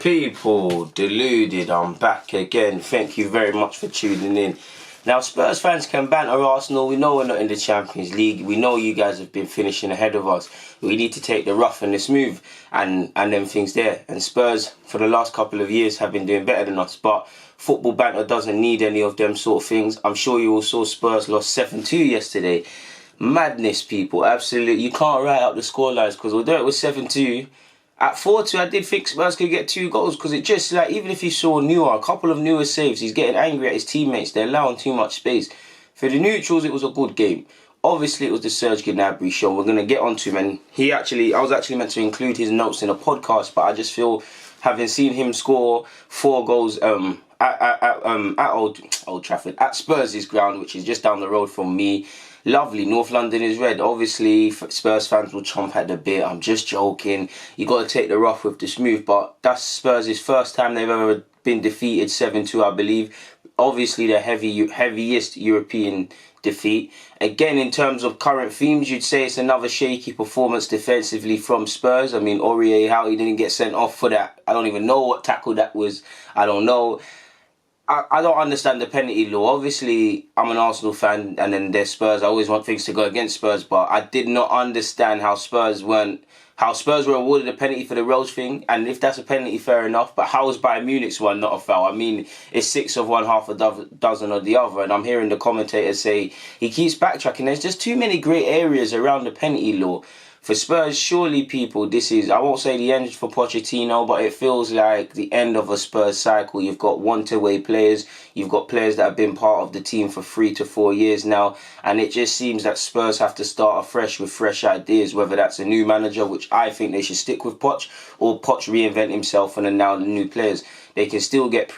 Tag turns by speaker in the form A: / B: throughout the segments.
A: People, deluded, I'm back again. Thank you very much for tuning in. Now, Spurs fans can banter Arsenal. We know we're not in the Champions League. We know you guys have been finishing ahead of us. We need to take the rough and the smooth and them things there. And Spurs, for the last couple of years, have been doing better than us. But football banter doesn't need any of them sort of things. I'm sure you all saw Spurs lost 7-2 yesterday. Madness, people. Absolutely. You can't write up the scorelines because although it was 7-2, at 4-2, I did think Spurs could get 2 goals because it just, like, even if you saw a couple of newer saves, he's getting angry at his teammates. They're allowing too much space. For the neutrals, it was a good game. Obviously, it was the Serge Gnabry show. We're going to get onto him. And I was actually meant to include his notes in a podcast, but I just feel, having seen him score 4 goals at Old Trafford, at Spurs' ground, which is just down the road from me. Lovely. North London is red. Obviously, Spurs fans will chomp at the bit. I'm just joking. You got to take the rough with the smooth. But that's Spurs' first time they've ever been defeated 7-2, I believe. Obviously, the heaviest European defeat. Again, in terms of current themes, you'd say it's another shaky performance defensively from Spurs. I mean, Aurier, how he didn't get sent off for that. I don't even know what tackle that was. I don't know. I don't understand the penalty law. Obviously, I'm an Arsenal fan and then there's Spurs. I always want things to go against Spurs, but I did not understand how Spurs were awarded a penalty for the Rose thing. And if that's a penalty, fair enough. But how was Bayern Munich's one not a foul? I mean, it's 6 of one, half a dozen of the other. And I'm hearing the commentators say he keeps backtracking. There's just too many grey areas around the penalty law. For Spurs, surely, people, this is, I won't say the end for Pochettino, but it feels like the end of a Spurs cycle. You've got want-away players. You've got players that have been part of the team for 3 to 4 years now. And it just seems that Spurs have to start afresh with fresh ideas, whether that's a new manager, which I think they should stick with Poch, or Poch reinvent himself and then now the new players. They can still get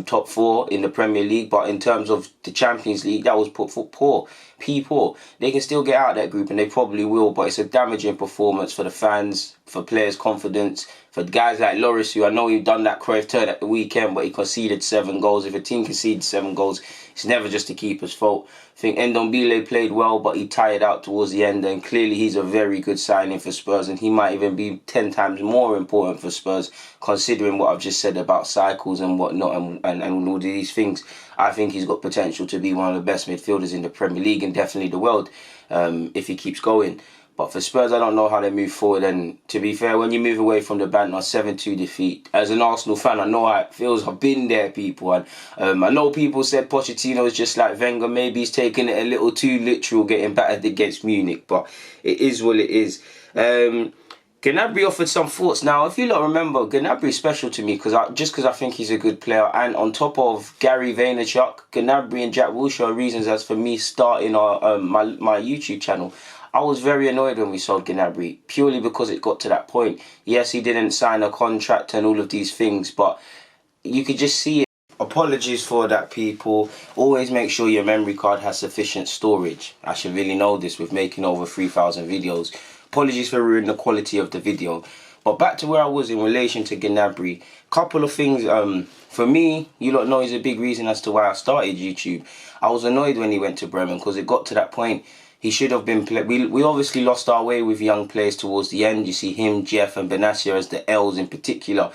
A: top 4 in the Premier League, but in terms of the Champions League, that was poor. They can still get out of that group, and they probably will, but it's a damaging performance for the fans, for players' confidence, for guys like Lloris, who I know he'd done that Cruyff turn at the weekend, but he conceded 7 goals. If a team concedes 7 goals, it's never just the keeper's fault. I think Ndombele played well, but he tired out towards the end, and clearly he's a very good signing for Spurs, and he might even be 10 times more important for Spurs, considering what I've just said about cycles and whatnot, and all these things. I think he's got potential to be one of the best midfielders in the Premier League and definitely the world, if he keeps going. But for Spurs, I don't know how they move forward. And to be fair, when you move away from the banter, 7-2 defeat, as an Arsenal fan, I know how it feels. I've been there, people. And I know people said Pochettino is just like Wenger. Maybe he's taking it a little too literal, getting battered against Munich. But it is what it is. Gnabry offered some thoughts. Now, if you lot remember, Gnabry is special to me because I think he's a good player. And on top of Gary Vaynerchuk, Gnabry and Jack Wilshere are reasons as for me starting my YouTube channel. I was very annoyed when we sold Gnabry, purely because it got to that point. Yes, he didn't sign a contract and all of these things, but you could just see it. Apologies for that, people. Always make sure your memory card has sufficient storage. I should really know this with making over 3,000 videos. Apologies for ruining the quality of the video. But back to where I was in relation to Gnabry. Couple of things. For me, you lot know he's a big reason as to why I started YouTube. I was annoyed when he went to Bremen because it got to that point. He should have been... We obviously lost our way with young players towards the end. You see him, Jeff and Benatia as the L's in particular.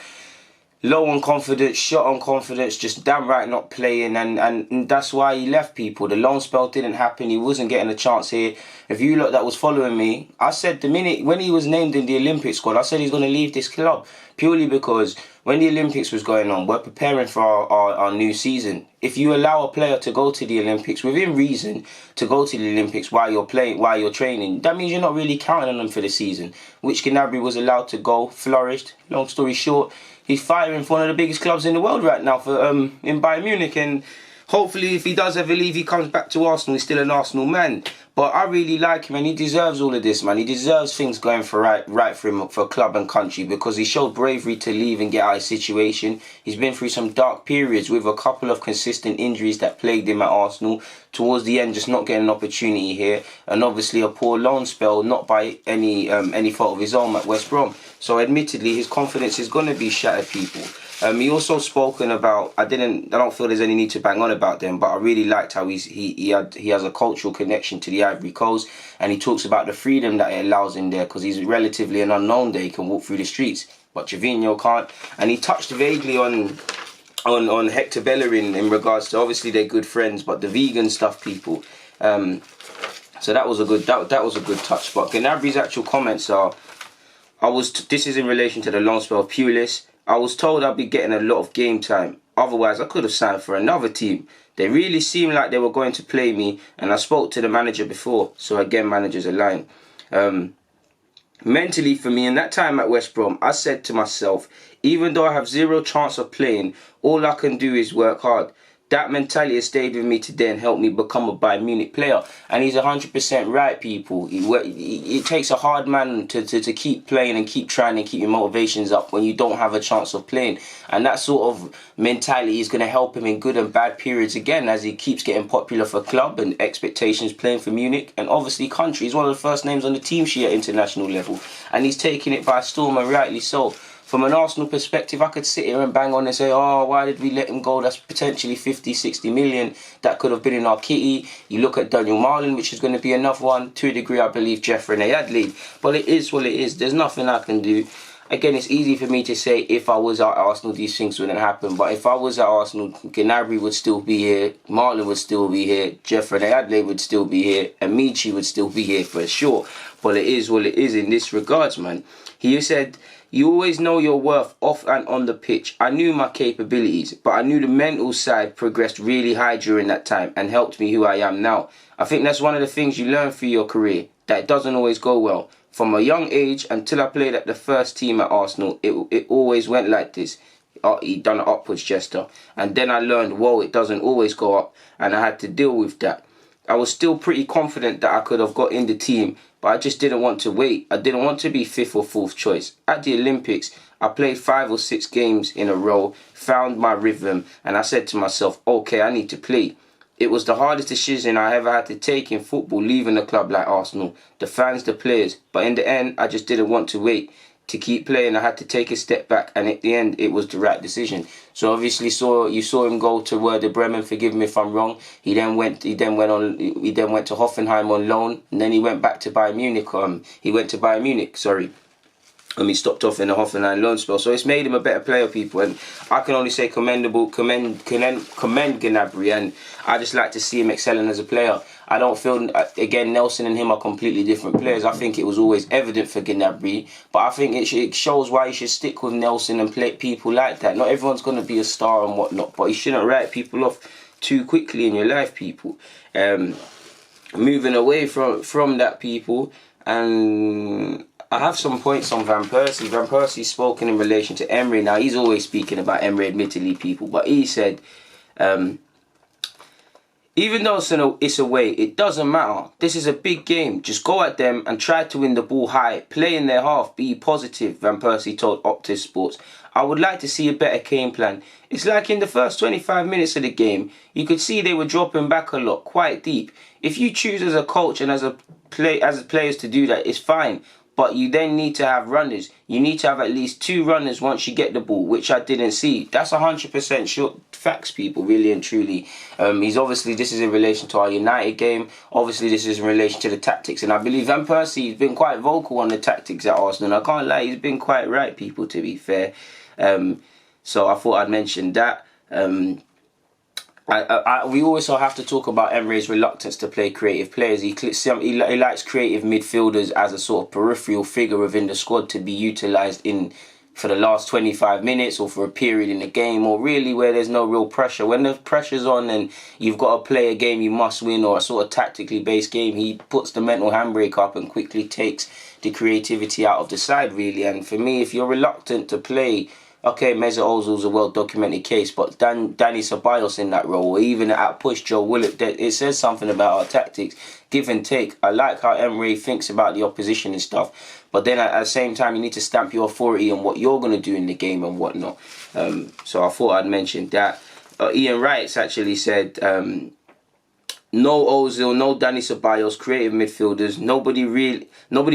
A: Low on confidence, short on confidence, just damn right not playing, and that's why he left, people. The loan spell didn't happen. He wasn't getting a chance here. If you look that was following me, I said the minute when he was named in the Olympic squad, I said he's going to leave this club, purely because when the Olympics was going on, we're preparing for our new season. If you allow a player to go to the Olympics, within reason, to go to the Olympics while you're playing, while you're training, that means you're not really counting on them for the season, which Gnabry was allowed to go, flourished. Long story short, he's firing for one of the biggest clubs in the world right now for in Bayern Munich, and hopefully if he does ever leave, he comes back to Arsenal. He's still an Arsenal man. But I really like him and he deserves all of this, man. He deserves things going for right for him, for club and country, because he showed bravery to leave and get out of his situation. He's been through some dark periods with a couple of consistent injuries that plagued him at Arsenal. Towards the end, just not getting an opportunity here. And obviously a poor loan spell, not by any fault of his own at West Brom. So admittedly, his confidence is going to be shattered, people. He also spoken about, I don't feel there's any need to bang on about them, but I really liked how he has a cultural connection to the Ivory Coast, and he talks about the freedom that it allows him there, because he's relatively an unknown there. He can walk through the streets. but Jovino can't. And he touched vaguely on Hector Bellerin in regards to, obviously they're good friends, but the vegan stuff, people. So that was a good that was a good touch. But Gnabry's actual comments are, this is in relation to the long spell of Pulis. I was told I'd be getting a lot of game time. Otherwise, I could have signed for another team. They really seemed like they were going to play me, and I spoke to the manager before. So again, managers are lying. Mentally for me, in that time at West Brom, I said to myself, even though I have zero chance of playing, all I can do is work hard. That mentality has stayed with me today and helped me become a Bayern Munich player. And he's 100% right, people. It takes a hard man to keep playing and keep trying and keep your motivations up when you don't have a chance of playing. And that sort of mentality is going to help him in good and bad periods again, as he keeps getting popular for club and expectations playing for Munich. And obviously country, he's one of the first names on the team sheet at international level. And he's taking it by storm, and rightly so. From an Arsenal perspective, I could sit here and bang on and say, oh, why did we let him go? That's potentially 50, 60 million. That could have been in our kitty. You look at Daniel Marlin, which is going to be another one. To a degree, I believe Jeff Rene Adley. But it is what it is. There's nothing I can do. Again, it's easy for me to say if I was at Arsenal, these things wouldn't happen. But if I was at Arsenal, Gnabry would still be here. Marlin would still be here. Jeff Rene Adley would still be here. And Michi would still be here for sure. But it is what it is in this regards, man. He said, you always know your worth off and on the pitch. I knew my capabilities, but I knew the mental side progressed really high during that time and helped me who I am now. I think that's one of the things you learn through your career, that it doesn't always go well. From a young age until I played at the first team at Arsenal, it always went like this. He done an upwards gesture. And then I learned, whoa, it doesn't always go up. And I had to deal with that. I was still pretty confident that I could have got in the team, but I just didn't want to wait. I didn't want to be 5th or 4th choice. At the Olympics, I played 5 or 6 games in a row, found my rhythm, and I said to myself, okay, I need to play. It was the hardest decision I ever had to take in football, leaving a club like Arsenal, the fans, the players. But in the end, I just didn't want to wait. To keep playing, I had to take a step back, and at the end, it was the right decision. So obviously, you saw him go to Werder Bremen. Forgive me if I'm wrong. He then went to Hoffenheim on loan, and then he went back to Bayern Munich. He went to Bayern Munich. He stopped off in the Hoffenheim loan spell. So it's made him a better player, people. And I can only say commend Gnabry, and I just like to see him excelling as a player. I don't feel, again, Nelson and him are completely different players. I think it was always evident for Gnabry, but I think it shows why you should stick with Nelson and play people like that. Not everyone's going to be a star and whatnot, but you shouldn't write people off too quickly in your life, people. Moving away from that, people, and I have some points on Van Persie. Van Persie's spoken in relation to Emery. Now, he's always speaking about Emery, admittedly, people, but he said, even though it's away, it doesn't matter. This is a big game. Just go at them and try to win the ball high. Play in their half. Be positive, Van Persie told Optus Sports. I would like to see a better game plan. It's like in the first 25 minutes of the game, you could see they were dropping back a lot, quite deep. If you choose as a coach and as players to do that, it's fine. But you then need to have runners. You need to have at least 2 runners once you get the ball, which I didn't see. That's 100% sure facts, people, really and truly. This is in relation to our United game. Obviously, this is in relation to the tactics. And I believe Van Persie has been quite vocal on the tactics at Arsenal. And I can't lie, he's been quite right, people, to be fair. So I thought I'd mention that. We also have to talk about Emery's reluctance to play creative players. He likes creative midfielders as a sort of peripheral figure within the squad to be utilised for the last 25 minutes or for a period in the game, or really where there's no real pressure. When the pressure's on and you've got to play a game you must win, or a sort of tactically based game, he puts the mental handbrake up and quickly takes the creativity out of the side, really. And for me, if you're reluctant to play, okay, Mesut Ozil's a well-documented case, but Dani Ceballos in that role, or even at push Joe Willock, it says something about our tactics. Give and take. I like how Emery thinks about the opposition and stuff, but then at the same time, you need to stamp your authority on what you're going to do in the game and whatnot. So I thought I'd mention that. Ian Wrights actually said, no Ozil, no Dani Ceballos, creative midfielders, nobody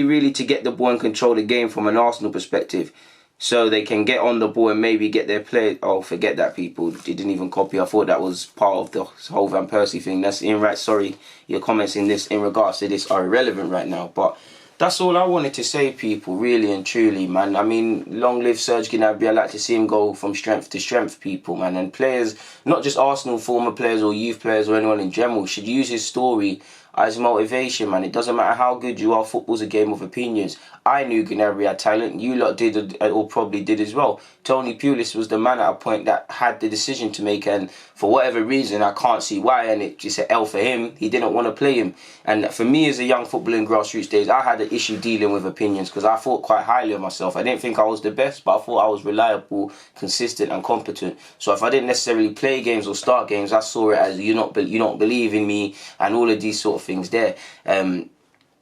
A: really to get the ball and control the game from an Arsenal perspective. So they can get on the ball and maybe get their play. Oh, forget that, people. They didn't even copy. I thought that was part of the whole Van Persie thing. That's Ian Wright. Sorry, your comments in regards to this are irrelevant right now. But That's all I wanted to say, people, really and truly, man. I mean, long live Serge Gnabry. I like to see him go from strength to strength, people, man. And players, not just Arsenal former players or youth players or anyone in general, should use his story as motivation, man. It doesn't matter how good you are, football's a game of opinions. I knew Gnabry had talent, you lot did, or probably did as well. Tony Pulis was the man at a point that had the decision to make, and for whatever reason, I can't see why, and it's just an L for him. He didn't want to play him. And for me, as a young footballer in grassroots days, I had an issue dealing with opinions because I thought quite highly of myself. I didn't think I was the best, but I thought I was reliable, consistent and competent. So if I didn't necessarily play games or start games, I saw it as you don't believe in me and all of these sort of things there.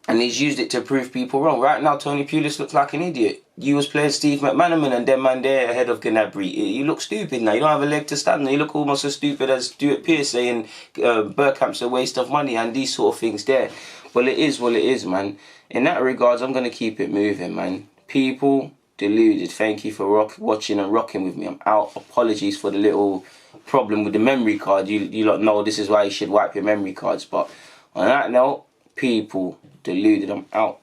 A: And he's used it to prove people wrong. Right now, Tony Pulis looks like an idiot. You was playing Steve McManaman and them man there ahead of Gnabry. You look stupid now. You don't have a leg to stand on. You look almost as stupid as Stuart Pearce saying Bergkamp's a waste of money and these sort of things there. Well, it is what it is, man. In that regards, I'm going to keep it moving, man. People, Deluded, thank you for watching and rocking with me. I'm out. Apologies for the little problem with the memory card. You lot know this is why you should wipe your memory cards. But on that note, people, Deluded, I'm out.